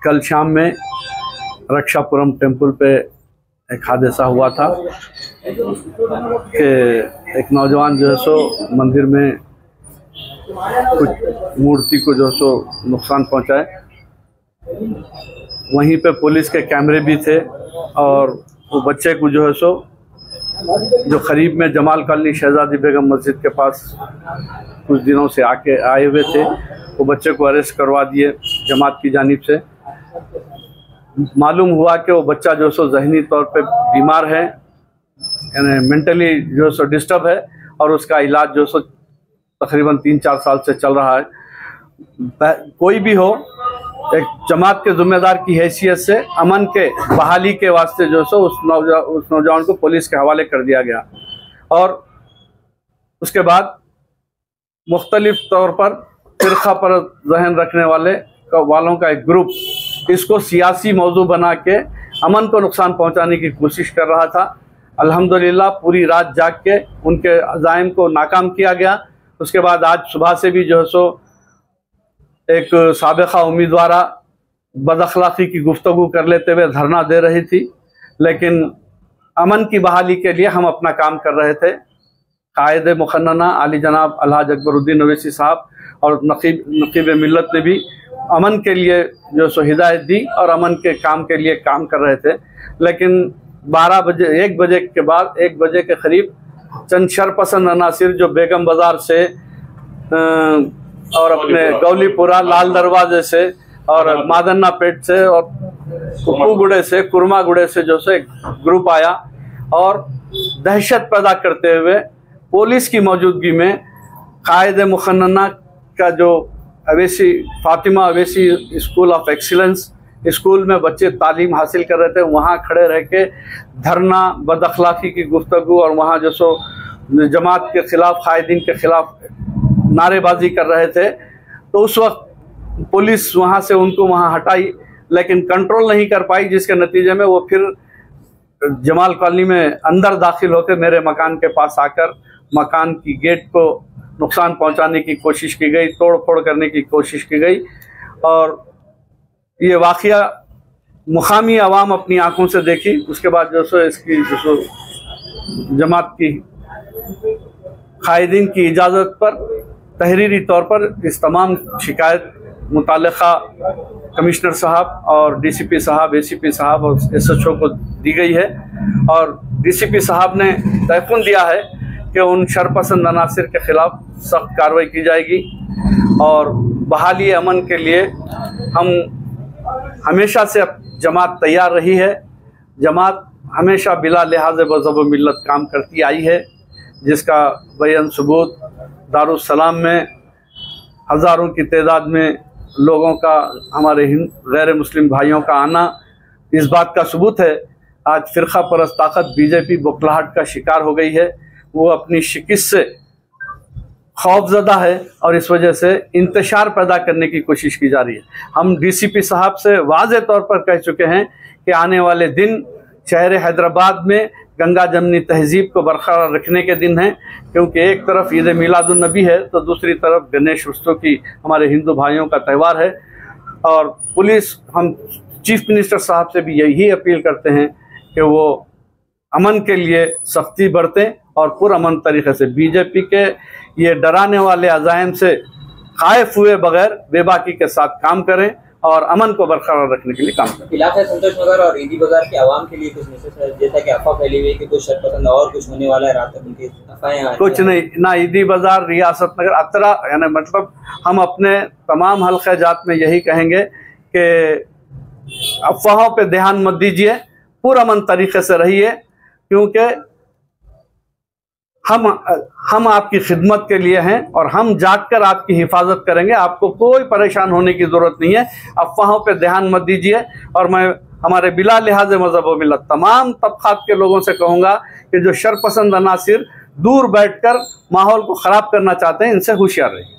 कल शाम में रक्षापुरम टेम्पल पे एक हादसा हुआ था कि एक नौजवान जो है सो मंदिर में कुछ मूर्ति को जो है सो नुकसान पहुंचाए। वहीं पे पुलिस के कैमरे भी थे और वो बच्चे को जो है सो जो करीब में जमाल कॉलोनी शहजादी बेगम मस्जिद के पास कुछ दिनों से आए हुए थे, वो बच्चे को अरेस्ट करवा दिए जमात की जानिब से। मालूम हुआ कि वो बच्चा जो सो जहनी तौर पे बीमार है, यानी मेंटली जो सो डिस्टर्ब है और उसका इलाज जो सो तकरीबन 3-4 साल से चल रहा है। कोई भी हो, एक जमात के ज़िम्मेदार की हैसियत से अमन के बहाली के वास्ते जो सो उस नौजवान को पुलिस के हवाले कर दिया गया। और उसके बाद मुख्तलिफ तौर पर फ़िरक़ा पर जहन रखने वालों का एक ग्रुप इसको सियासी मौजू बना के अमन को नुकसान पहुंचाने की कोशिश कर रहा था। अल्हम्दुलिल्लाह पूरी रात जाग के उनके अज़ाइम को नाकाम किया गया। उसके बाद आज सुबह से भी जो है सो एक साबिक़ा उम्मीदवारा बदअखलाक़ी की गुफ्तगू कर लेते हुए धरना दे रही थी, लेकिन अमन की बहाली के लिए हम अपना काम कर रहे थे। कायद मुखन्नना आली जनाब अलहाज अकबरुद्दीन अवैसी साहब और नकीब मिल्लत ने भी अमन के लिए जो सो हिदायत दी और अमन के काम के लिए काम कर रहे थे। लेकिन 12 बजे 1 बजे के बाद 1 बजे के करीब चंद शरपसंद अनासिर जो बेगम बाज़ार से और अपने गौलीपुरा लाल दरवाजे से और मादन्ना पेट से और कुप्पूगुड़े से कुरमागुड़े से जो से ग्रुप आया और दहशत पैदा करते हुए पुलिस की मौजूदगी में कायद मुखन्नना का जो Owaisi Fatima Owaisi school of excellence school में बच्चे तालीम हासिल कर रहे थे, वहाँ खड़े रह के धरना बदअखलाक़ी की गुफ्तगू और वहाँ जो सो जमात के ख़िलाफ़ कायदीन के ख़िलाफ़ नारेबाजी कर रहे थे। तो उस वक्त पुलिस वहाँ से उनको वहाँ हटाई, लेकिन कंट्रोल नहीं कर पाई, जिसके नतीजे में वो फिर जमाल कॉलोनी में अंदर दाखिल होकर मेरे मकान के पास आकर मकान की गेट को नुकसान पहुंचाने की कोशिश की गई, तोड़ फोड़ करने की कोशिश की गई। और ये वाक़या मुकामी आवाम अपनी आंखों से देखी। उसके बाद जो सो इसकी जो सो जमात की कायदीन की इजाज़त पर तहरीरी तौर पर इस तमाम शिकायत मुताल्लिक़ा कमिश्नर साहब और डीसीपी साहब, एसीपी साहब और एसएचओ को दी गई है। और डीसीपी साहब ने तयक़ुन दिया है कि उन शरपसंद अनासिर के ख़िलाफ़ सख्त कार्रवाई की जाएगी। और बहाली अमन के लिए हम हमेशा से जमात तैयार रही है। जमात हमेशा बिला लिहाज मज़हब व मिल्लत काम करती आई है, जिसका बयान सबूत दारुस्सलाम में हज़ारों की तादाद में लोगों का, हमारे गैर मुस्लिम भाइयों का आना इस बात का सबूत है। आज फ़िरक़ा परस्त ताकत बीजेपी बौखलाहट का शिकार हो गई है। वो अपनी शिकस्त से खौफज़दा है और इस वजह से इंतशार पैदा करने की कोशिश की जा रही है। हम डीसीपी साहब से वाज़े तौर पर कह चुके हैं कि आने वाले दिन शहर हैदराबाद में गंगा जमनी तहज़ीब को बरकरार रखने के दिन हैं, क्योंकि एक तरफ ईद मिलादुन नबी है तो दूसरी तरफ गणेश उत्सव की हमारे हिंदू भाइयों का त्यौहार है। और पुलिस, हम चीफ मिनिस्टर साहब से भी यही अपील करते हैं कि वो अमन के लिए सख्ती बरतें और पुरअमन तरीक़े से बीजेपी के ये डराने वाले अज़ाइम से खाइफ हुए बगैर बेबाकी के साथ काम करें और अमन को बरकरार रखने के लिए काम करें। इलाका संतोष नगर और ईदी बाजार के आवाम के लिए कुछ मैसेज है? जैसा कि अफवाह फैली हुई है कि कुछ शरपसंद और कुछ होने वाला है, रात तक उनकी अफवाहें कुछ नहीं, ना ईदी बाजार, रियासत नगर, अतरा, यानी मतलब हम अपने तमाम हल्क़े जात में यही कहेंगे कि अफवाहों पे ध्यान मत दीजिए, पुरअमन तरीक़े से रहिए, क्योंकि हम आपकी खिदमत के लिए हैं और हम जाग कर आपकी हिफाजत करेंगे। आपको कोई परेशान होने की ज़रूरत नहीं है। अफवाहों पे ध्यान मत दीजिए। और मैं हमारे बिला लिहाज मज़हब व मिल्लत तमाम तबक़ात के लोगों से कहूँगा कि जो शरपसंद अनासिर दूर बैठकर माहौल को ख़राब करना चाहते हैं, इनसे होशियार रहिए।